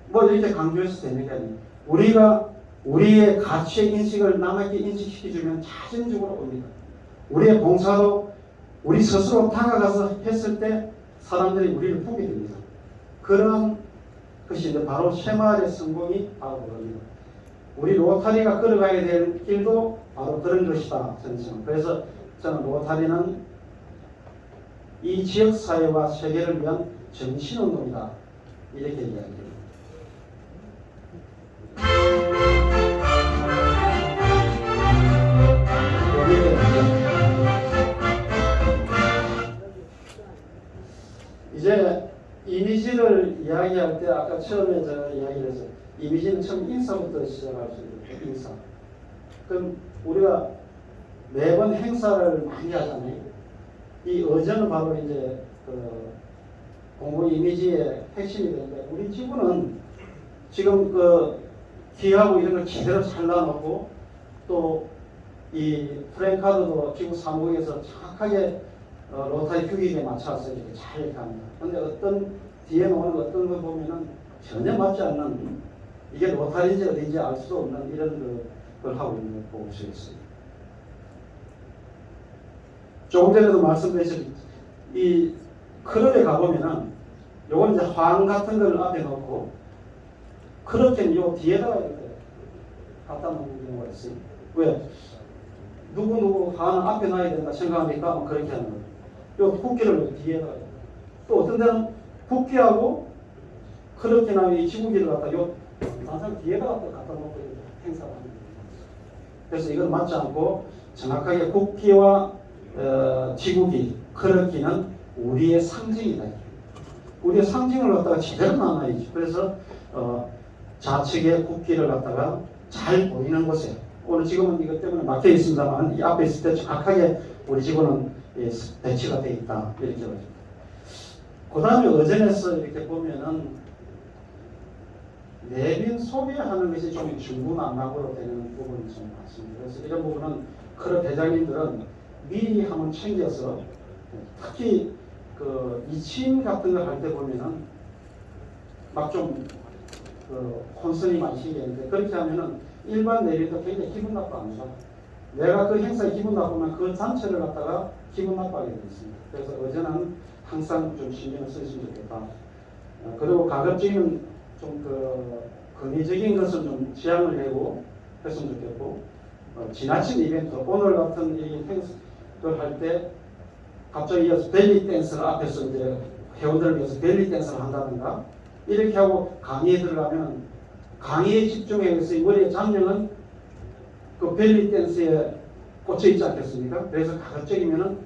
뭐 이렇게 강조해서 되는 게 아니에요. 우리가 우리의 가치의 인식을 남에게 인식시켜주면 자진적으로 옵니다. 우리의 봉사도 우리 스스로 다가가서 했을 때 사람들이 우리를 보게 됩니다. 그런 것이 이제 바로 새마을의 성공이 바로 그겁니다. 우리 로타리가 걸어가야 될 길도 바로 그런 것이다. 저는 생각합니다. 그래서 저는 로타리는 이 지역사회와 세계를 위한 정신운동이다. 이렇게 이야기합니다. 이제 이미지를 이야기할 때 아까 처음에 제가 이야기를 해서 이미지는 처음 인사부터 시작할 수 있는 인사. 그럼 우리가 매번 행사를 많이 하잖아요. 이 어제는 바로 이제 그 공공 이미지의 핵심이 되는데 우리 지구는 지금 그 기하고 이런 걸 제대로 잘라놓고 또 이 프랭카드도 지구 사무국에서 정확하게 로타리 규격에 맞춰서 이렇게 잘 이렇게 합니다. 그런데 어떤 뒤에 나오는 어떤 거 보면은 전혀 맞지 않는 이게 로타리인지 어딘지 알 수도 없는 이런 걸 하고 있는 걸 보고 있어요. 조금 전에도 말씀드렸듯이 이 클럽에 가보면은 요건 이제 화환 같은 걸 앞에 놓고 그렇게 요 뒤에다가 이렇게 갖다 놓는 경우가 있어요. 왜? 누구 화환을 앞에 놔야 된다 생각하니까 그렇게 하는 거예요. 요 국기를 뒤에다가 또 어떤 데는 국기하고 클럽이나 이 지구기를 갖다 요 항상 뒤에다가 갖다 놓고 행사를 하는 거예요. 그래서 이건 맞지 않고 정확하게 국기와 지구기, 클럽기는 우리의 상징이다. 우리의 상징을 갖다가 제대로 나눠야지. 그래서 좌측에 국기를 갖다가 잘 보이는 곳에 오늘 지금은 이것 때문에 막혀 있습니다만 이 앞에 있을 때 정확하게 우리 지구는 배치가 되어 있다. 이렇게 보입니다. 그 다음에 어전에서 이렇게 보면은 내빈 소비하는 것이 좀 중구난방으로 되는 부분이 좀 많습니다. 그래서 이런 부분은 클럽 회장님들은 미리 한번 챙겨서 특히 그 이침 같은 걸 할 때 보면은 막 좀 그 혼선이 많이 생기는데 그렇게 하면은 일반 내빈도 굉장히 기분 나빠합니다. 내가 그 행사에 기분 나쁘면 그 단체를 갖다가 기분 나빠하게 되어 있습니다. 그래서 어제는 항상 좀 신경을 쓰시면 좋겠다. 그리고 가급적이면 좀 건의적인 것은 좀 지양을 하고 했으면 좋겠고 지나친 이벤트 오늘 같은 이 행사를 할 때 갑자기 이어서 벨리 댄스를 앞에서 이제 회원들을 위해서 벨리 댄스를 한다든가 이렇게 하고 강의에 들어가면 강의에 집중해서 이 머리의 잡념은 그 벨리 댄스에 꽂혀 있지 않겠습니까? 그래서 가급적이면은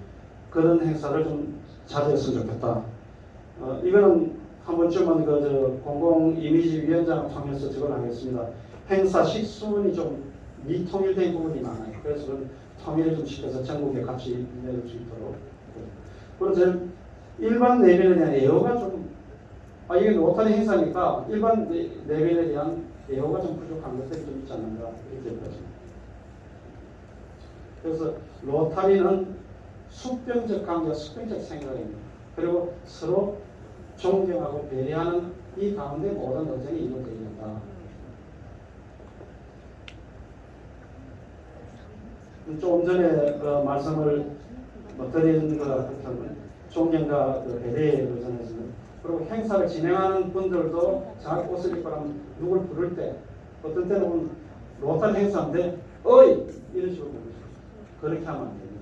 그런 행사를 좀 자제했으면 좋겠다. 이거는 한 번쯤은 공공 이미지 위원장을 통해서 저걸 하겠습니다. 행사 식수문이 좀 미통일된 부분이 많아요. 그래서 그 통일을 좀 시켜서 전국에 같이 내릴 수 있도록. 그리고 저는 일반 내변에 대한 애호가 좀 이게 로타리 행사니까 일반 내변에 대한 애호가 좀 부족한 것들이 좀 있지 않는가 이렇게 보여집니다. 그래서 로타리는 수평적 관계와 수평적 생각입니다. 그리고 서로 존경하고 배려하는 이 가운데 모든 의정이 이루어져야 된다. 조금 전에 말씀을 드린 것 같은 존경과 배려의 의정에서는 그리고 행사를 진행하는 분들도 자기 옷을 입고 나면 누굴 부를 때 어떤 때는 로타리 행사인데 어이! 이런 식으로 부르죠. 그렇게 하면 안 됩니다.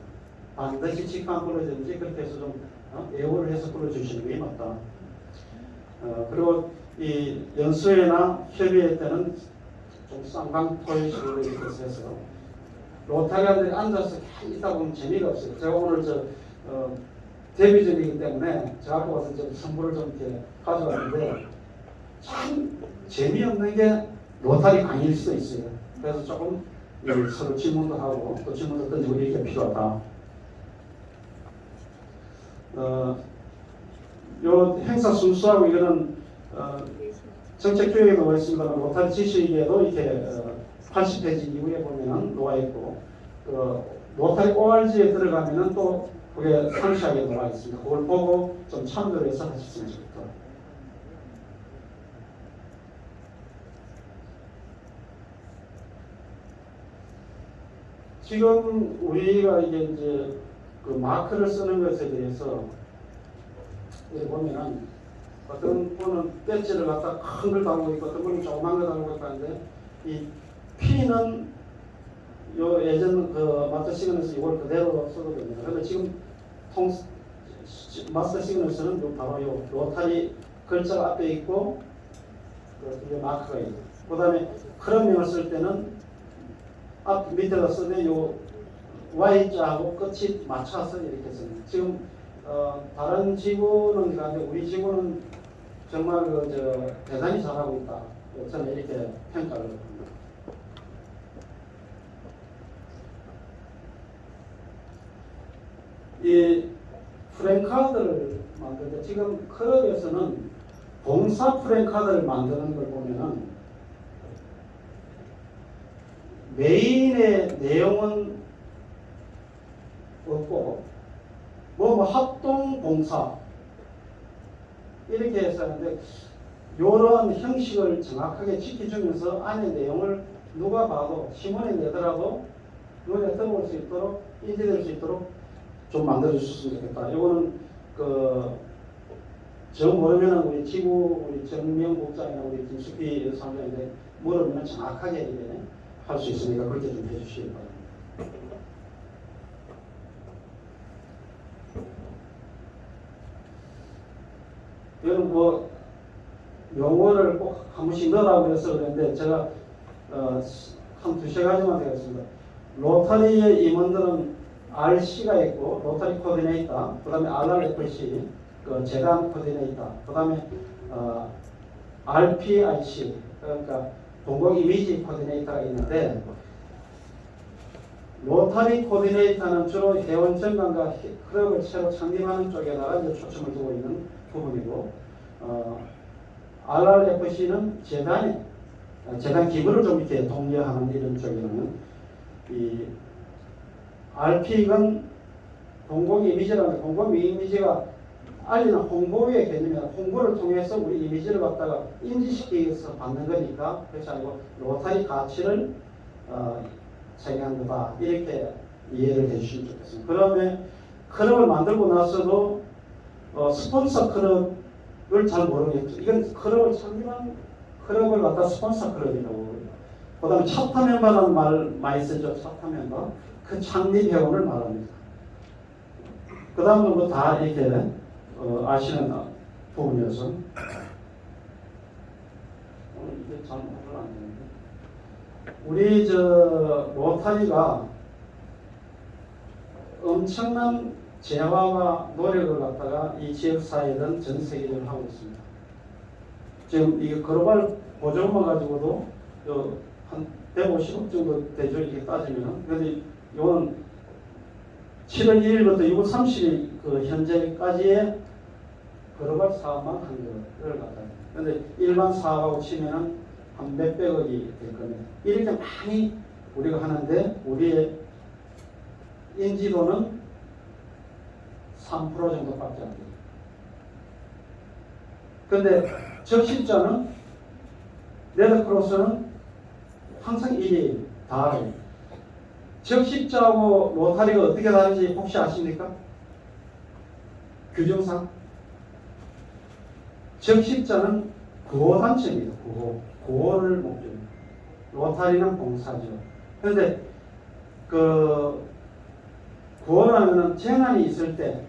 반드시 직관 불러주든지 그렇게 해서 좀 애호를 해서 불러주시는 게 맞다. 그리고 이 연수회나 협의회 때는 좀 쌍방토의식으로 이렇게 해서 로타리안들이 앉아서 있다 보면 재미가 없어요. 제가 오늘 데뷔전이기 때문에 저 앞에 와서 좀 선물을 좀 이렇게 가져왔는데 참 재미없는 게 로타리 강의일 수도 있어요. 그래서 조금 서로 질문도 하고 또 질문도 던지고 이렇게 필요하다. 요 행사 순수하고 이거는 정책 교육에 나와 있습니다만 로타리 지식에도 이렇게 80페이지 이후에 보면은 나와 있고 로타리 ORG에 들어가면은 또 그게 상세하게 나와 있습니다. 그걸 보고 좀 참고를 해서 하셨으면 좋겠다. 지금 우리가 이제 그 마크를 쓰는 것에 대해서 여기 보면은 어떤 분은 배지를 갖다 큰 걸 달고 있고 어떤 분은 조그만 걸 달고 있고 하는데 이 P는 요 예전 마스터 시그널에서 이걸 그대로 쓰거든요. 그런데 지금 마스터 시그널에서는 바로 요 로타리 글자가 앞에 있고 그 마크가 있고 그 다음에 크롬명을 쓸 때는 앞 밑에다 쓰되 요 Y자하고 끝이 맞춰서 이렇게 씁니다. 지금 다른 지구는 그런데 우리 지구는 정말 대단히 잘하고 있다. 저는 이렇게 평가를 합니다. 이 프랭카드를 만들 때 지금 클럽에서는 봉사 프랭카드를 만드는 걸 보면은 메인의 내용은 없고 합동 봉사 이렇게 해서 하는데 이런 형식을 정확하게 지켜주면서 안에 내용을 누가 봐도 신문에 내더라도 눈에 들어올 수 있도록 인지될 수 있도록 좀 만들어 주셨으면 좋겠다. 이거는 저 모르면은 우리 지구 우리 정명 국장이나 우리 김숙희 사무장인데 물으면 정확하게 할 수 있으니까 그렇게 좀 해주시기 바랍니다. 이건 용어를 꼭 한 번씩 넣으라고 해서 그랬는데 제가 한 두세 가지만 되겠습니다. 로타리의 임원들은 RC가 있고 로타리 코디네이터, 그 다음에 RRFC, 재단 코디네이터, 그 다음에 RPIC, 그러니까 공공 이미지 코디네이터가 있는데 로타리 코디네이터는 주로 회원 정관과 클럽을 새로 창립하는 쪽에다가 이제 초점을 두고 있는 부분이고 RRFC는 재단 기부를 좀 이렇게 독려하는 이런 쪽이라면 이 RP는 공공 이미지라는 공공 이미지가 알리는 홍보의 개념이나 홍보를 통해서 우리 이미지를 갖다가 인지시키기 위해서 받는 거니까 그렇지 않고 로타리 가치를 체계한 거다 이렇게 이해를 해주시면 좋겠습니다. 그다음에 클럽을 만들고 나서도 스폰서 클럽을 잘 모르겠죠. 이건 클럽을 창립한 클럽을 갖다 스폰서 클럽이라고. 그 다음에 차타 멤버라는 말 많이 쓰죠. 차타 멤버. 그 창립 회원을 말합니다. 그 다음은 뭐 다 이렇게 아시는 부분이어서 오늘 이게 잘 말을 안 되는데 우리 저 로타리가 엄청난 재화와 노력을 갖다가 이 지역사회든 전 세계적으로 하고 있습니다. 지금 이게 글로벌 보조금만 가지고도 한 150억 정도 되죠. 이렇게 따지면. 근데 이거는 7월 1일부터 6월 30일 그 현재까지의 글로벌 사업만 한 거를 갖다. 근데 일반 사업하고 치면은 한 몇백억이 될 겁니다. 이렇게 많이 우리가 하는데 우리의 인지도는 3% 정도밖에 안 돼요. 근데 적십자는 레드크로스는 항상 1위에요. 다 알아요. 적십자하고 로타리가 어떻게 다른지 혹시 아십니까? 규정상 적십자는 구호단체입니다. 구호를 목적으로. 로타리는 봉사죠. 그런데 그 구호를 하면은 재난이 있을 때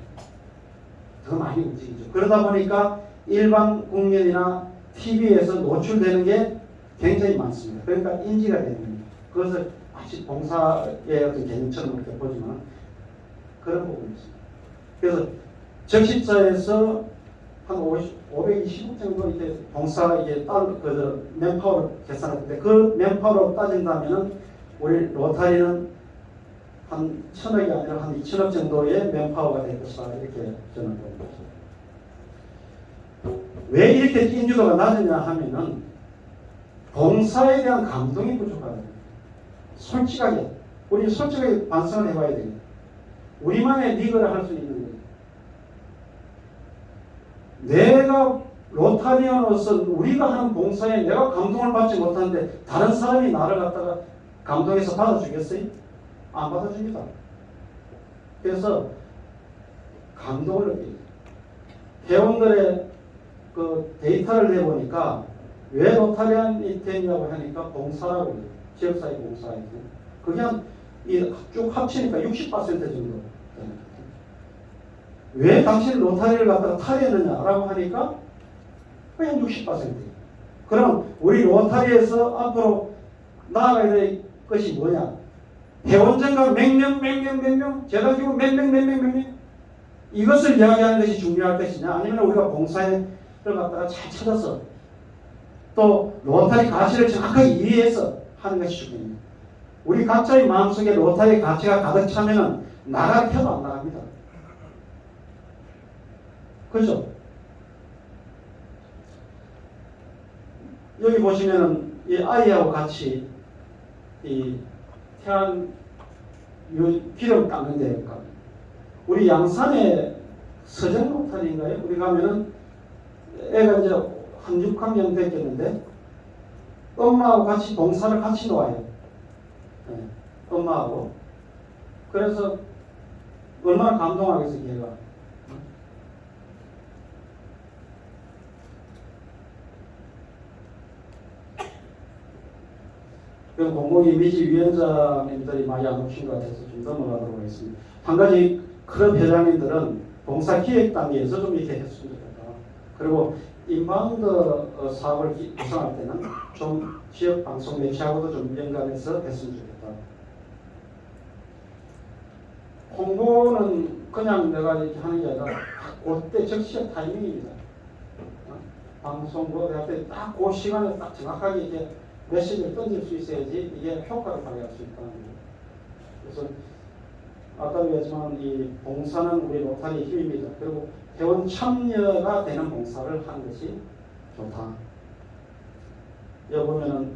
더 많이 움직이죠. 그러다 보니까 일반 국민이나 TV에서 노출되는 게 굉장히 많습니다. 그러니까 인지가 되는 겁니다. 그것을 마치 봉사의 어떤 개념처럼 이렇게 보지만 그런 부분이 있습니다. 그래서 적십자에서 한 520억 정도 이제 봉사 이게 맨파워를 계산했는데 그 맨파워로 따진다면은 우리 로타리는 한 1,000억이 아니라 한 2,000억 정도의 맨파워가 될 것이다 이렇게 저는 봅니다. 왜 이렇게 인지도가 낮으냐 하면은 봉사에 대한 감동이 부족하다. 솔직하게 우리 솔직하게 반성을 해봐야 돼요. 우리만의 리그를 할 수 있는 거예요. 내가 로타리언으로서 우리가 하는 봉사에 내가 감동을 받지 못하는데 다른 사람이 나를 갖다가 감동해서 받아주겠어요? 안 받아줍니다. 그래서 감동을 느낍니다. 회원들의 그 데이터를 내보니까 왜 로타리안이 되냐고 하니까 봉사라고 해요. 지역사회 봉사에. 그게 쭉 합치니까 60% 정도. 왜 당신 로타리를 갖다가 탈의했느냐라고 하니까 그냥 60%예요. 그럼 우리 로타리에서 앞으로 나아가야 될 것이 뭐냐? 회원전과 몇 명, 제가 지금 몇 명, 이것을 이야기하는 것이 중요할 것이냐? 아니면 우리가 봉사를 갖다가 잘 찾아서 또 로타리 가치를 정확하게 이해해서 하는 것이 중요합니다. 우리 각자의 마음속에 로타리 가치가 가득 차면은 나갈 켜도 안 나갑니다. 그렇죠? 여기 보시면은 이 아이하고 같이 이 태안 기름 닦는 데 우리 양산에 서정 로타리인가요? 우리 가면은 애가 이제 한 6학년 됐겠는데 엄마하고 같이 봉사를 같이 놓아요. 네, 엄마하고. 그래서 얼마나 감동하겠어요, 걔가. 그 공공이미지위원장님들이 많이 안 오신 것 같아서 좀 넘어가도록 하겠습니다. 한 가지 클럽 회장님들은 봉사 기획 단계에서 좀 이렇게 했으면 좋겠다. 그리고 인바운드 사업을 구성할 때는 좀 지역 방송 매체하고도 좀 연관해서 했으면 좋겠다. 홍보는 그냥 내가 이렇게 하는 게 아니라 그때 적시적 타이밍입니다. 방송국 할 때 딱 그 시간에 딱 정확하게 이렇게 메시지를 던질 수 있어야지 이게 효과를 발휘할 수 있다는 거예요. 그래서 아까도 얘기했지만 이 봉사는 우리 로타리의 힘입니다. 그리고 회원 참여가 되는 봉사를 하는 것이 좋다. 여기 보면은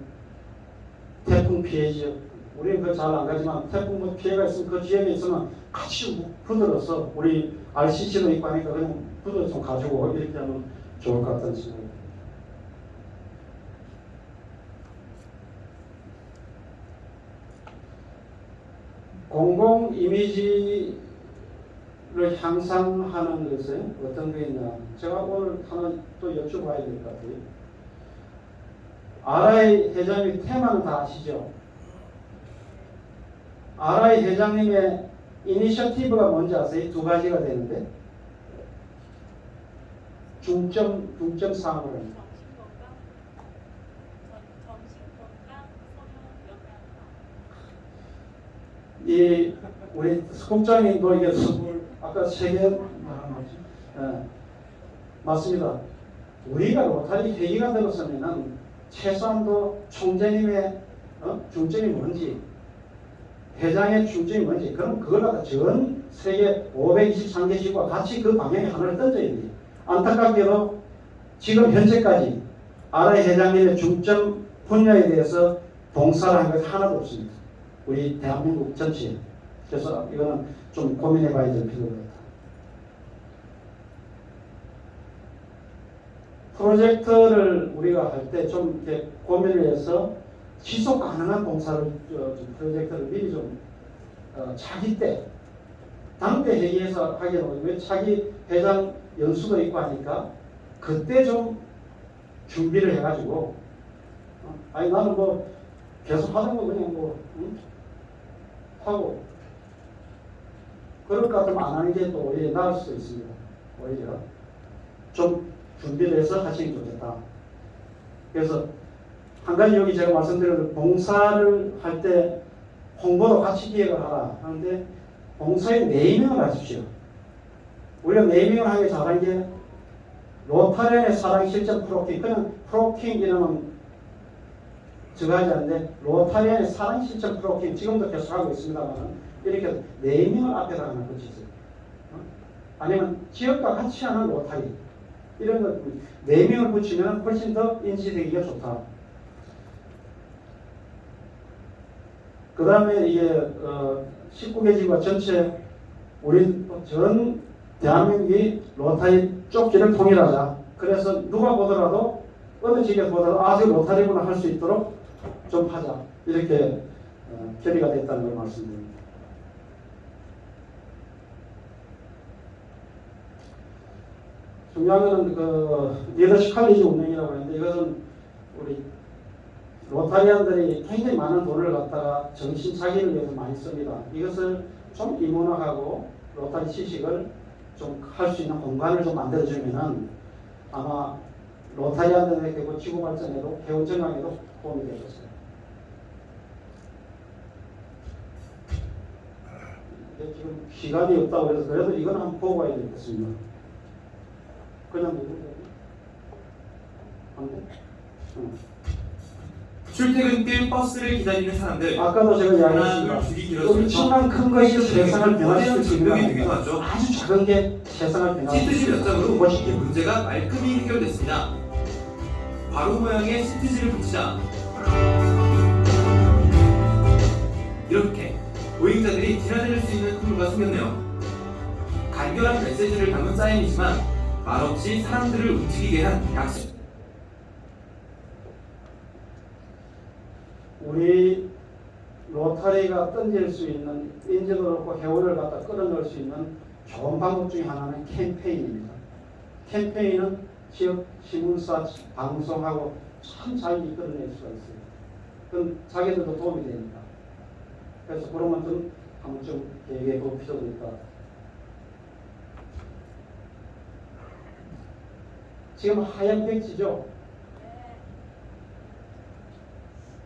태풍 피해 지역, 우리는 그거 잘 안 가지만 태풍 피해가 있으면 그 지역에 있으면 같이 부들어서 우리 RCC도 있고 하니까 그냥 부들어 좀 가지고 이렇게 하면 좋을 것 같다는 생각이. 공공 이미지를 향상하는 것은 어떤 게 있냐? 제가 오늘 하나 또 여쭤봐야 될 것 같아요. RI 회장님 테마는 다 아시죠? RI 회장님의 이니셔티브가 뭔지 아세요? 두 가지가 되는데 중점 사항을 합니다. 이 우리 국장님도 이게 아까 세계 맞습니다. 우리가 로타리 회의가 들어서면은 최소한도 총재님의 중점이 뭔지, 회장의 중점이 뭔지, 그럼 그걸 갖다 전 세계 523개 지구와 같이 그 방향에 하나를 던져야 돼요. 안타깝게도 지금 현재까지 RI 회장님의 중점 분야에 대해서 봉사를 한 것이 하나도 없습니다. 우리 대한민국 전체에. 그래서 이거는 좀 고민해 봐야 될 필요가 있다. 프로젝트를 우리가 할 때 좀 이렇게 고민을 해서 지속 가능한 봉사를 프로젝트를 미리 좀 차기 때 당대 회의에서 하기에는 왜 차기 회장 연수도 있고 하니까 그때 좀 준비를 해가지고 아니 나는 뭐 계속 하는 거 그냥 뭐 하고 그럴 것 같으면 안 하는 게 또 오히려 나을 수도 있습니다. 오히려 좀 준비를 해서 하시는 게 좋겠다. 그래서 한 가지 여기 제가 말씀드린 봉사를 할 때 홍보도 같이 기획을 하라 하는데 봉사의 네이밍을 하십시오. 우리가 네이밍을 하기 잘한 게 로타리안의 사랑 실천 프로킹, 그냥 프로킹 이름은 저거 하지 않는데 로타리안의 사랑 실천 프로킹 지금도 계속 하고 있습니다만 이렇게 네이밍을 앞에다 하나 붙이세요. 아니면 지역과 같이 하는 로타리 이런 것 네이밍을 붙이면 훨씬 더 인지되기가 좋다. 그 다음에 이게 19개 지구가 전체 우리 전 대한민국이 로타리 쪽지를 통일하자. 그래서 누가 보더라도 어느 지역에서 보더라도 아, 저 로타리구나 할 수 있도록 좀 하자. 이렇게 결의가 됐다는 걸 말씀드립니다. 중요한 거는 그 리더십 칼리지 운영이라고 하는데 이것은 우리 로타리안들이 굉장히 많은 돈을 갖다가 정신 차리를 위해서 많이 씁니다. 이것을 좀 인문화하고 로타리 지식을 좀 할 수 있는 공간을 좀 만들어주면은 아마 로타리안들에게 그 지구 발전에도 개원 정강에도 도움이 되겠어요. 지금 시간이 없다고 해서 그래도 이건 한번 보고 가야 되겠습니다. 그냥 누르면 안 돼? 응. 출퇴근길 버스를 기다리는 사람들. 아까도 제가 이야기했습니다. 줄이 길어서 엄청난 큰 것이 세상을 변화시킬 수 있는 전동이 겁니다. 되기도 하죠. 아주 작은 게 세상을 변화시킬 수 시트지 몇 있는 장으로 것이죠. 문제가 말끔히 해결됐습니다. 바로 모양의 시트지를 붙이자 이렇게 보행자들이 지나다닐 수 있는 통로가 생겼네요. 간결한 메시지를 담은 사인이지만 말없이 사람들을 움직이게 한 약속. 우리 로타리가 던질 수 있는 인재도 그렇고 해오를 갖다 끌어넣을 수 있는 좋은 방법 중에 하나는 캠페인입니다. 캠페인은 지역 신문사 방송하고 참 잘 이끌어낼 수가 있어요. 그럼 자기들도 도움이 되니까. 그래서 그런 것들은 한 번쯤 계획해 볼 필요가 있다. 지금 하얀 백지죠?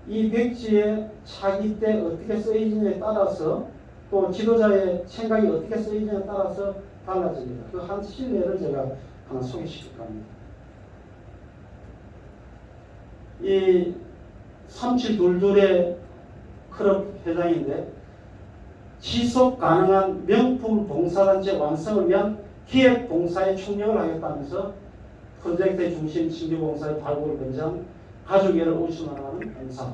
이 백지에 차기 때 어떻게 쓰이느냐에 따라서 또 지도자의 생각이 어떻게 쓰이느냐에 따라서 달라집니다. 그 한 실례를 제가 하나 소개시킬까 합니다. 이 3722의 클럽 회장인데 지속 가능한 명품 봉사단체 완성을 위한 기획 봉사에 총력을 하겠다면서 프로젝트의 중심 신규봉사의 발굴 권장 가족예를 우선하는 행사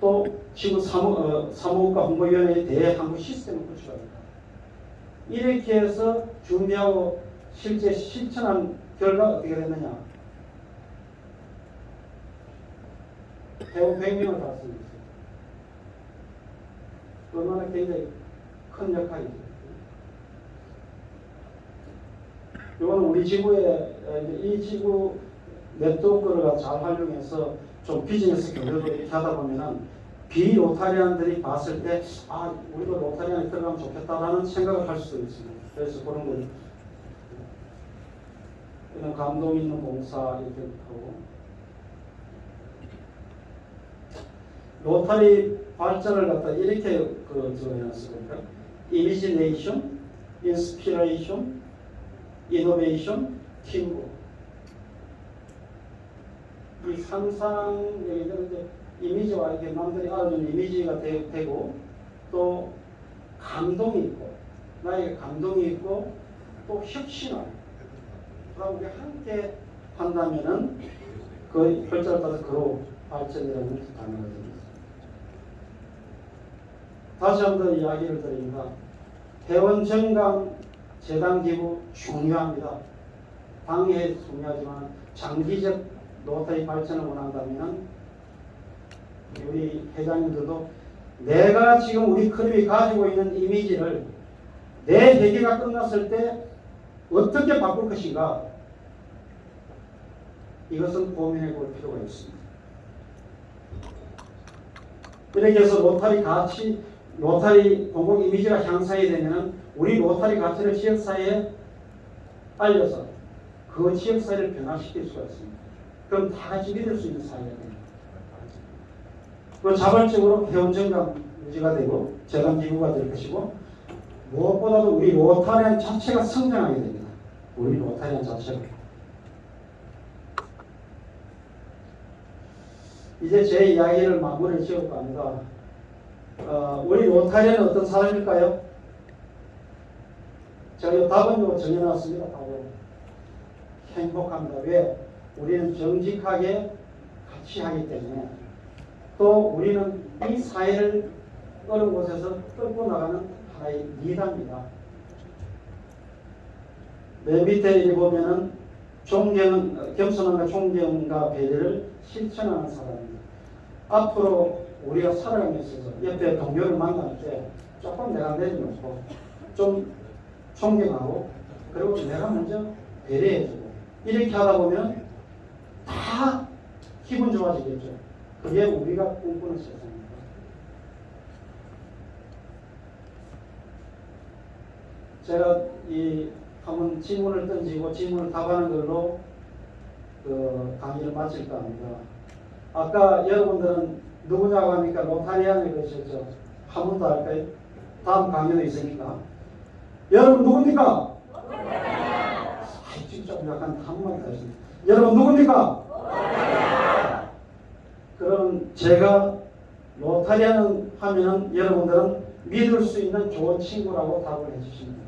또 지구 사무국가 홍보위원회의 대한국 시스템을 구축합니다. 이렇게 해서 준비하고 실제 실천한 결과 어떻게 됐느냐. 회원 100명을 달성했어요. 얼마나 굉장히 큰 역할이죠. 이거는 우리 지구의 이 지구 네트워크를 잘 활용해서 좀 비즈니스 경로도 이렇게 하다 보면은 비로타리안들이 봤을 때 우리도 로타리안에 들어가면 좋겠다라는 생각을 할 수도 있습니다. 그래서 그런 걸 이런 감동 있는 봉사 이렇게 하고 로타리 발전을 갖다 이렇게 해놨습니다. 이미지네이션, 인스피레이션, 이노베이션, 팀work. 이 상상에 이제 이미지와 이렇게 남들이 알아주는 이미지가 되고 또 감동이 있고 나에게 감동이 있고 또 혁신하고 그러고 우리 함께 한다면은 그 혈자를 따라서 그로 발전이라는 단어가 됩니다. 다시 한번 이야기를 드립니다. 회원정강 재단 기부 중요합니다. 당해 중요하지만 장기적 로타리 발전을 원한다면 우리 회장님들도 내가 지금 우리 클럽이 가지고 있는 이미지를 내 회계가 끝났을 때 어떻게 바꿀 것인가 이것은 고민해 볼 필요가 있습니다. 이렇게 해서 로타리 공공 이미지가 향상이 되면 우리 로타리 가치를 지역사회에 알려서 그 지역사회를 변화시킬 수가 있습니다. 그럼 다 같이 믿을 수 있는 사회가 됩니다. 그 자발적으로 회원정강 유지가 되고 재단 기부가 될 것이고 무엇보다도 우리 로타리안 자체가 성장하게 됩니다. 우리 로타리안 자체가. 이제 제 이야기를 마무리를 지어볼까 합니다. 우리 로타리안은 어떤 사람일까요? 제가 이 답은 정해놨습니다. 답은 행복합니다. 왜? 우리는 정직하게 같이 하기 때문에 또 우리는 이 사회를 어려운 곳에서 끌고 나가는 하나의 리더입니다. 맨 밑에 이 보면은 겸손함과 존경과 배려를 실천하는 사람입니다. 앞으로 우리가 살아가면서 옆에 동료를 만날 때 조금 내가 내려놓고 좀 존경하고 그리고 내가 먼저 배려해주고 이렇게 하다 보면 다 기분 좋아지겠죠. 그게 우리가 꿈꾸는 세상입니다. 제가 한번 질문을 던지고 질문을 답하는 걸로 강의를 마칠까 합니다. 아까 여러분들은 누구냐고 하니까 로타리안을 그러셨죠. 한 번 더 할까요? 다음 강의도 있으니까. 여러분 누굽니까? 진짜 약간 한마디 더 했습니다. 여러분 누굽니까? 그럼 제가 로타리안 하면은 여러분들은 믿을 수 있는 좋은 친구라고 답을 해주시면 됩니다.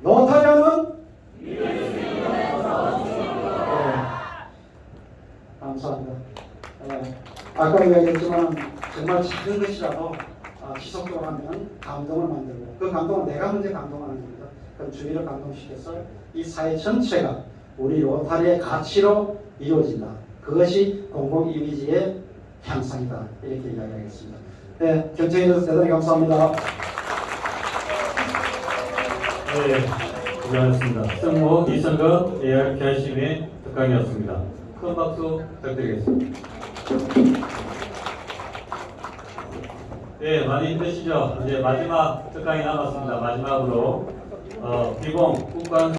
로타리안은 믿을 수 있는 좋은 친구. 감사합니다. 아까 이야기했지만 정말 작은 것이라도 지속적으로 하면 감동을 만들고 그 감동은 내가 먼저 감동하는 겁니다. 그럼 주위를 감동시켜서 이 사회 전체가 우리 로타리의 가치로 이루어진다. 그것이 공공 이미지의 향상이다. 이렇게 이야기하겠습니다. 네, 경청해 주셔서 대단히 감사합니다. 네, 고생하셨습니다. 승무 이성근 예열 결심의 특강이었습니다. 큰 박수 부탁드리겠습니다. 네, 많이 힘드시죠? 이제 마지막 특강이 남았습니다. 마지막으로 비공 국관